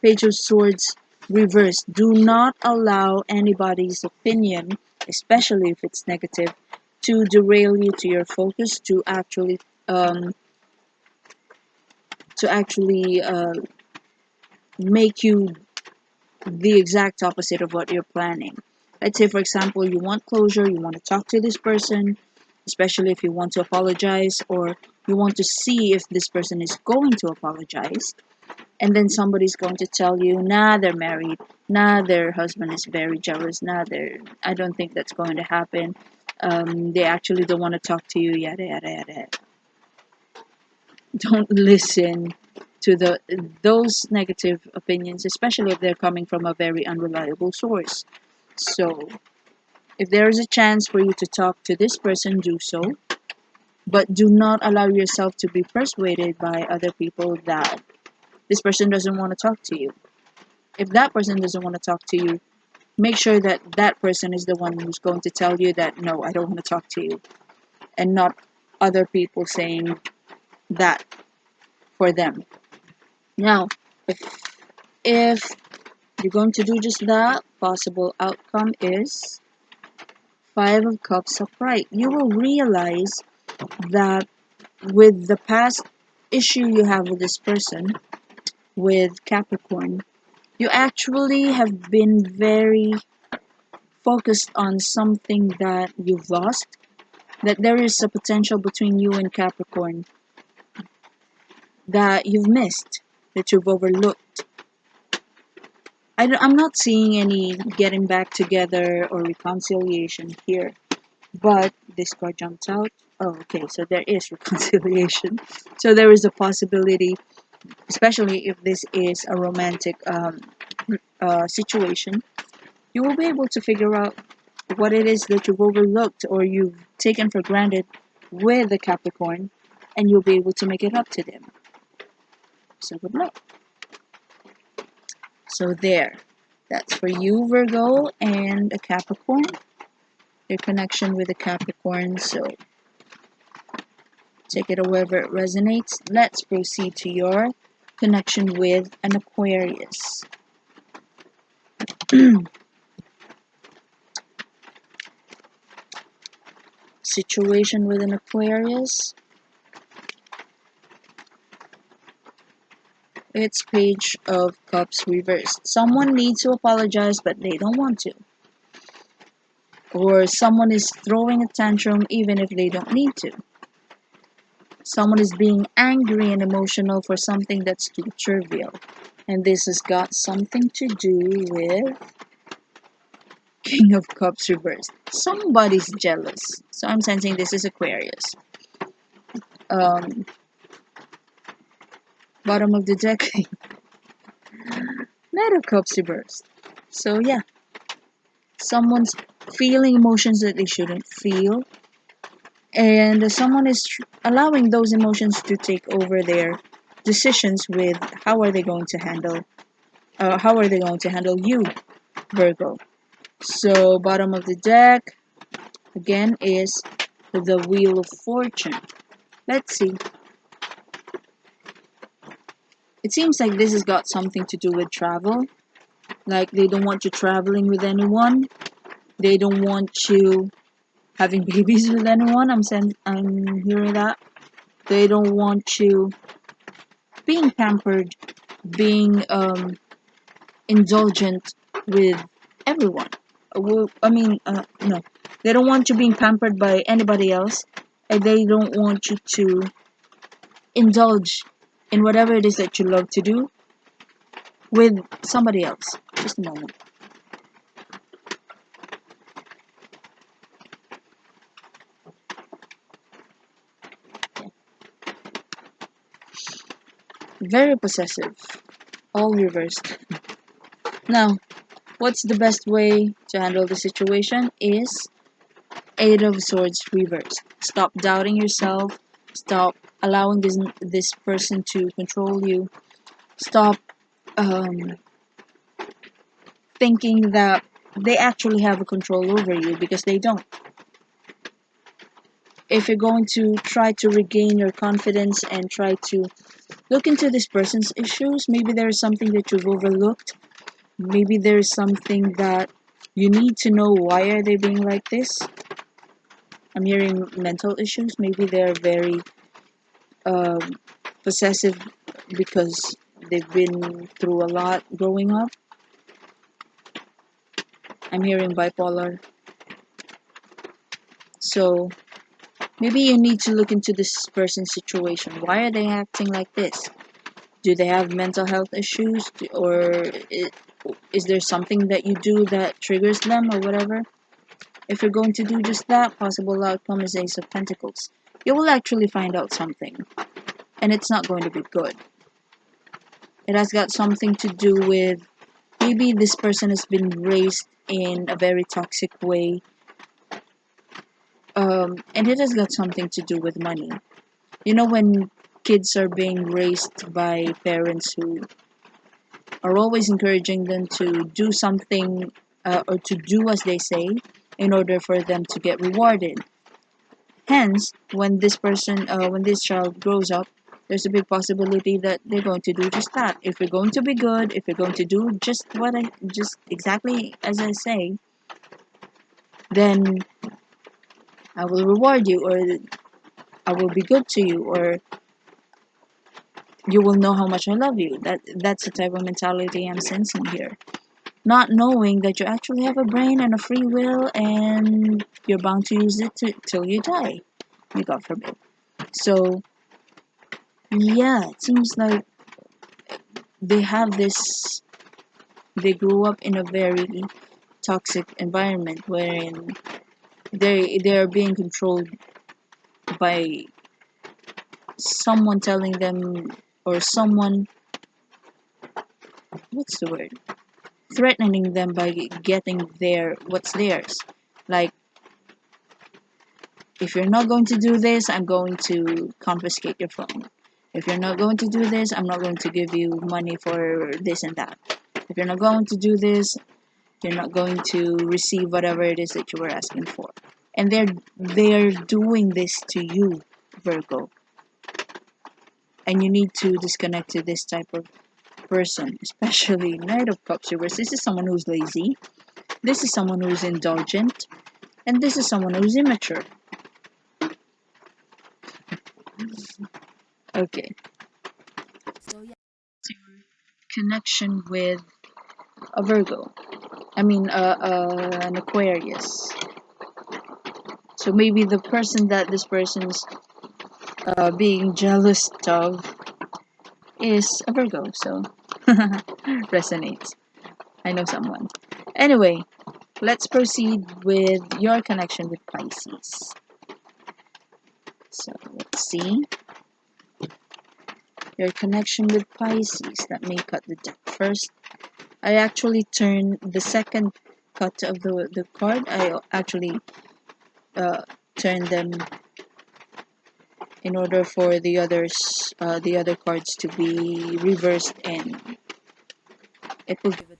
Speaker 1: Page of Swords reversed. Do not allow anybody's opinion, especially if it's negative, to derail you to your focus, um, to actually make you the exact opposite of what you're planning. Let's say, for example, you want closure, you want to talk to this person, especially if you want to apologize or you want to see if this person is going to apologize. And then somebody's going to tell you, nah, they're married, nah, their husband is very jealous, nah, I don't think that's going to happen. They actually don't want to talk to you, yada, yada, yada. Don't listen to those negative opinions, especially if they're coming from a very unreliable source. So, if there is a chance for you to talk to this person, do so. But do not allow yourself to be persuaded by other people that this person doesn't want to talk to you. If that person doesn't want to talk to you, make sure that that person is the one who's going to tell you that, no, I don't want to talk to you. And not other people saying that for them. Now, if you're going to do just that, possible outcome is Five of Cups upright. You will realize that with the past issue you have with this person, with Capricorn, you actually have been very focused on something that you've lost, that there is a potential between you and Capricorn that you've missed, that you've overlooked. I'm not seeing any getting back together or reconciliation here, but this card jumped out. Oh, okay, so there is reconciliation. So there is a possibility, especially if this is a romantic situation, you will be able to figure out what it is that you've overlooked or you've taken for granted with the Capricorn, and you'll be able to make it up to them. So good luck. So there. That's for you, Virgo, and a Capricorn. Your connection with a Capricorn. So take it however it resonates. Let's proceed to your connection with an Aquarius. Situation with an Aquarius. It's Page of Cups reversed. Someone needs to apologize, but they don't want to. Or someone is throwing a tantrum even if they don't need to. Someone is being angry and emotional for something that's too trivial. And this has got something to do with King of Cups reversed. Somebody's jealous. So I'm sensing this is Aquarius. Bottom of the deck, Knight of Cups reversed. So yeah, someone's feeling emotions that they shouldn't feel, and someone is allowing those emotions to take over their decisions with how are they going to handle you, Virgo. So bottom of the deck again is the Wheel of Fortune. Let's see. It seems like this has got something to do with travel. Like they don't want you traveling with anyone. They don't want you having babies with anyone. I'm hearing that. They don't want you being pampered, being indulgent with everyone. No. They don't want you being pampered by anybody else, and they don't want you to indulge in whatever it is that you love to do with somebody else. Just a moment. Very possessive. All reversed. Now, what's the best way to handle the situation is Eight of Swords reversed. Stop doubting yourself. Stop allowing this person to control you. Stop thinking that they actually have a control over you, because they don't. If you're going to try to regain your confidence and try to look into this person's issues, maybe there's something that you've overlooked. Maybe there's something that you need to know, why are they being like this. I'm hearing mental issues. Maybe they're very possessive because they've been through a lot growing up. I'm hearing bipolar. So maybe you need to look into this person's situation. Why are they acting like this? Do they have mental health issues? Or is there something that you do that triggers them or whatever? If you're going to do just that, possible outcome is Ace of Pentacles. You will actually find out something, and it's not going to be good. It has got something to do with maybe this person has been raised in a very toxic way, and it has got something to do with money. You know, when kids are being raised by parents who are always encouraging them to do something or to do as they say in order for them to get rewarded. Hence, when this child grows up, there's a big possibility that they're going to do just that. If you're going to be good, if you're going to do just exactly as I say, then I will reward you, or I will be good to you, or you will know how much I love you. That's the type of mentality I'm sensing here. Not knowing that you actually have a brain and a free will, and you're bound to use it till you die. God forbid. So yeah, it seems like they have this. They grew up in a very toxic environment wherein they are being controlled by someone telling them, or someone, what's the word? threatening them by getting what's theirs. Like, if you're not going to do this, I'm going to confiscate your phone. If you're not going to do this, I'm not going to give you money for this and that. If you're not going to do this, you're not going to receive whatever it is that you were asking for. And they're doing this to you, Virgo. And you need to disconnect to this type of person, especially Knight of Cups reverse. This is someone who's lazy. This is someone who's indulgent. And this is someone who's immature. Okay. So yeah, connection with a Virgo. An Aquarius. So maybe the person that this person's being jealous of is a Virgo. So resonates. I know someone. Anyway, let's proceed with your connection with Pisces. So let's see. Your connection with Pisces. Let me cut the deck first. I actually turned the second cut of the card. I actually turned them in order for the other cards to be reversed, and it will give it.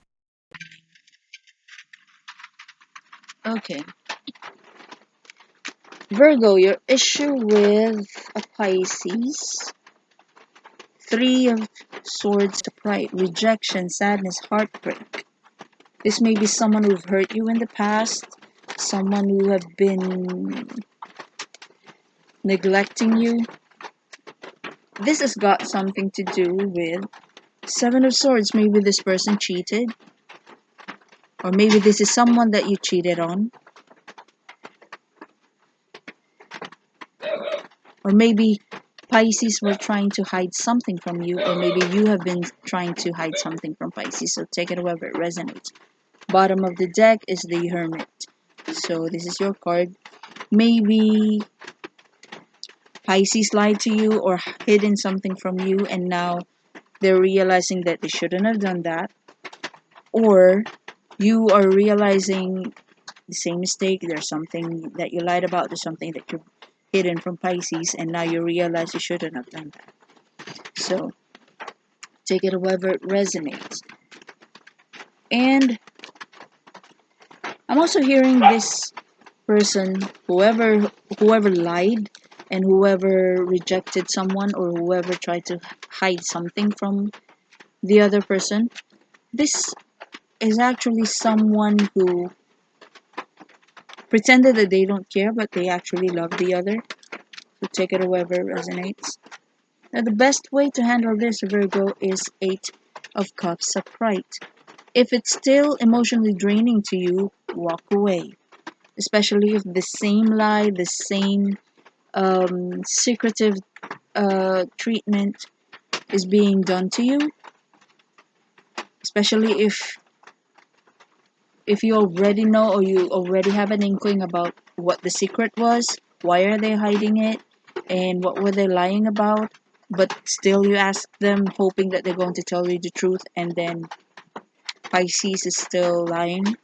Speaker 1: Okay. Virgo, your issue with a Pisces. Three of Swords upright, rejection, sadness, heartbreak. This may be someone who've hurt you in the past, someone who have been neglecting you. This has got something to do with Seven of Swords. Maybe this person cheated, or maybe this is someone that you cheated on, or maybe Pisces were trying to hide something from you, or maybe you have been trying to hide something from Pisces. So take it however it resonates. Bottom of the deck is the Hermit. So this is your card. Maybe Pisces lied to you or hidden something from you, and now they're realizing that they shouldn't have done that. Or you are realizing the same mistake. There's something that you lied about. There's something that you've hidden from Pisces, and now you realize you shouldn't have done that. So take it however it resonates. And I'm also hearing this person, whoever lied and whoever rejected someone, or whoever tried to hide something from the other person, this is actually someone who pretended that they don't care, but they actually love the other. So take it however it resonates. Now the best way to handle this, Virgo, is Eight of Cups upright. If it's still emotionally draining to you, walk away. Especially if the same lie, the same secretive treatment is being done to you. Especially if you already know, or you already have an inkling about what the secret was, why are they hiding it, and what were they lying about, but still you ask them hoping that they're going to tell you the truth, and then Pisces is still lying.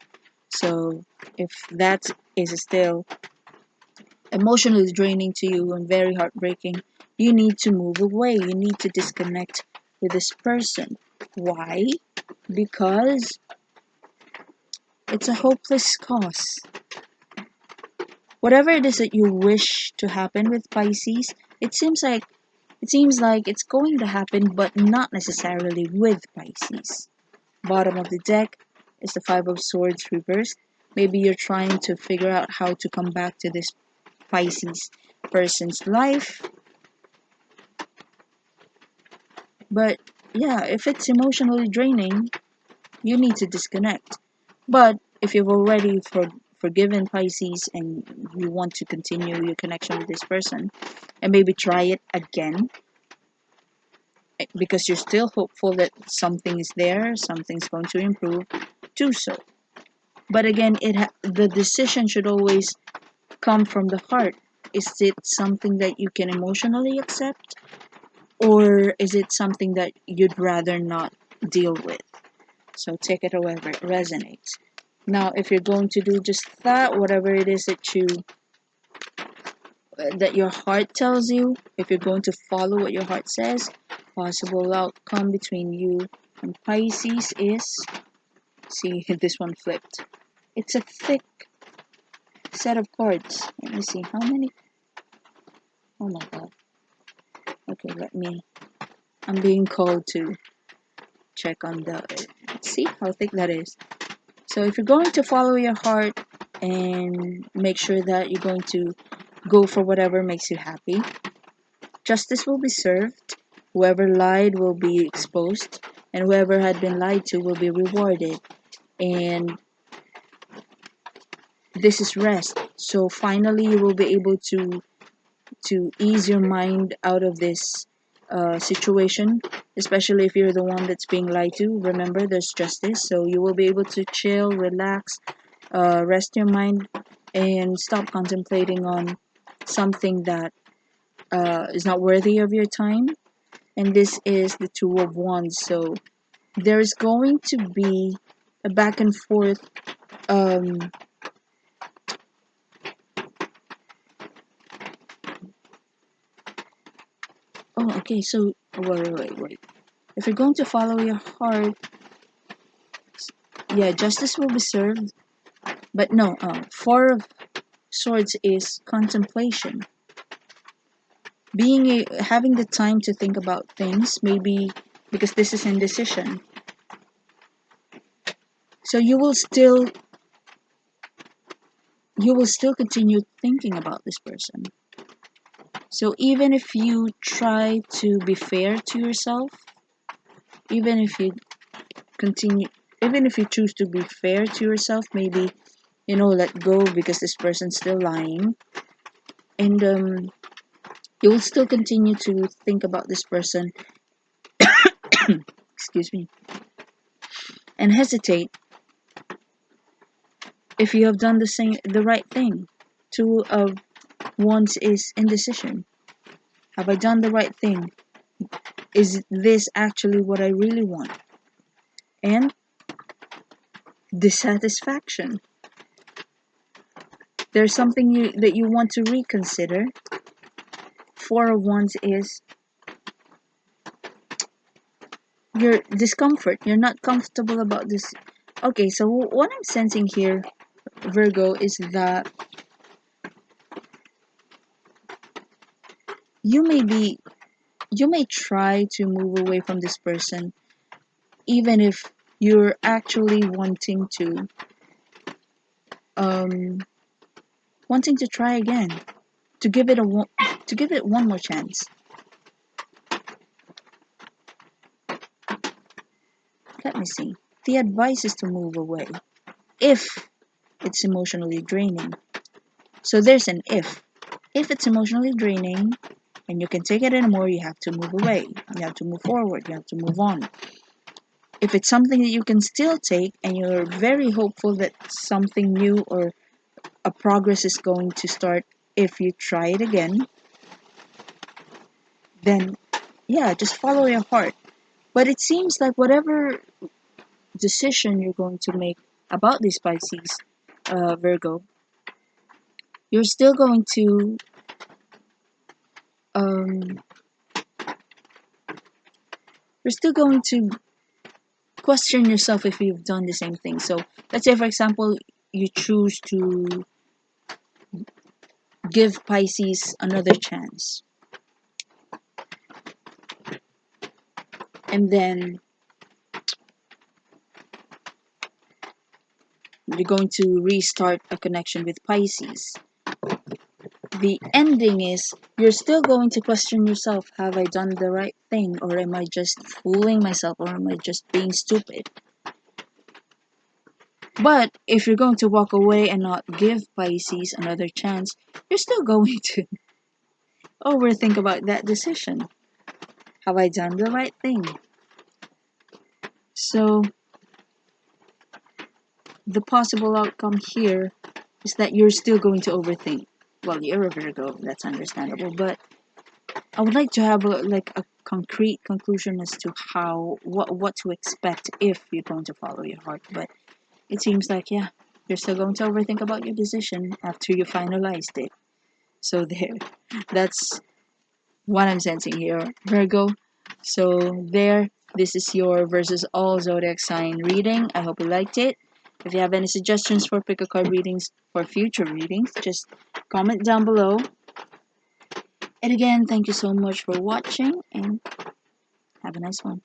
Speaker 1: So if that is still emotionally draining to you and very heartbreaking, you need to move away. You need to disconnect with this person. Why? Because it's a hopeless cause. Whatever it is that you wish to happen with Pisces, it seems like it's going to happen, but not necessarily with Pisces. Bottom of the deck is the Five of Swords reversed. Maybe you're trying to figure out how to come back to this Pisces person's life. But yeah, if it's emotionally draining, you need to disconnect. But if you've already forgiven Pisces and you want to continue your connection with this person, and maybe try it again, because you're still hopeful that something is there, something's going to improve, do so. But again, the decision should always come from the heart. Is it something that you can emotionally accept, or is it something that you'd rather not deal with? So take it however it resonates. Now, if you're going to do just that, whatever it is that your heart tells you, if you're going to follow what your heart says, possible outcome between you and Pisces is, see, this one flipped. It's a thick set of cards. Let me see, how many? Oh my god. Okay, I'm being called to check on see how thick that is. So if you're going to follow your heart and make sure that you're going to go for whatever makes you happy, justice will be served, whoever lied will be exposed, and whoever had been lied to will be rewarded. And this is rest. So finally you will be able to ease your mind out of this situation, especially if you're the one that's being lied to. Remember, there's justice, so you will be able to chill, relax, rest your mind, and stop contemplating on something that is not worthy of your time. And this is the Two of Wands, so there's going to be a back and forth. Um, oh, okay. So wait. If you're going to follow your heart, yeah, justice will be served. But no, Four of Swords is contemplation. Having the time to think about things, maybe because this is indecision. So you will still continue thinking about this person. So even if you try to be fair to yourself, even if you continue, even if you choose to be fair to yourself, maybe let go because this person's still lying, and you will still continue to think about this person. Excuse me, and hesitate if you have done the right thing. Two of Wands is indecision. Have I done the right thing? Is this actually what I really want? And dissatisfaction. There's something that you want to reconsider. Four of Wands is your discomfort. You're not comfortable about this. Okay, so what I'm sensing here, Virgo, is that you may try to move away from this person, even if you're actually um wanting to try again, to give it one more chance. Let me see. The advice is to move away if it's emotionally draining. So there's an if. If it's emotionally draining and you can take it anymore, you have to move away. You have to move forward. You have to move on. If it's something that you can still take and you're very hopeful that something new or a progress is going to start if you try it again, then yeah, just follow your heart. But it seems like whatever decision you're going to make about this Pisces, Virgo, you're still going to um, question yourself if you've done the same thing. So let's say, for example, you choose to give Pisces another chance, and then you're going to restart a connection with Pisces. The ending is you're still going to question yourself, have I done the right thing, or am I just fooling myself, or am I just being stupid? But if you're going to walk away and not give Pisces another chance, you're still going to overthink about that decision. Have I done the right thing? So the possible outcome here is that you're still going to overthink. Well, you're a Virgo, that's understandable, but I would like to have a concrete conclusion as to what to expect if you're going to follow your heart, but it seems like, yeah, you're still going to overthink about your decision after you finalized it. So there, that's what I'm sensing here, Virgo. So there, this is your versus all zodiac sign reading. I hope you liked it. If you have any suggestions for pick a card readings for future readings, just comment down below. And again, thank you so much for watching and have a nice one.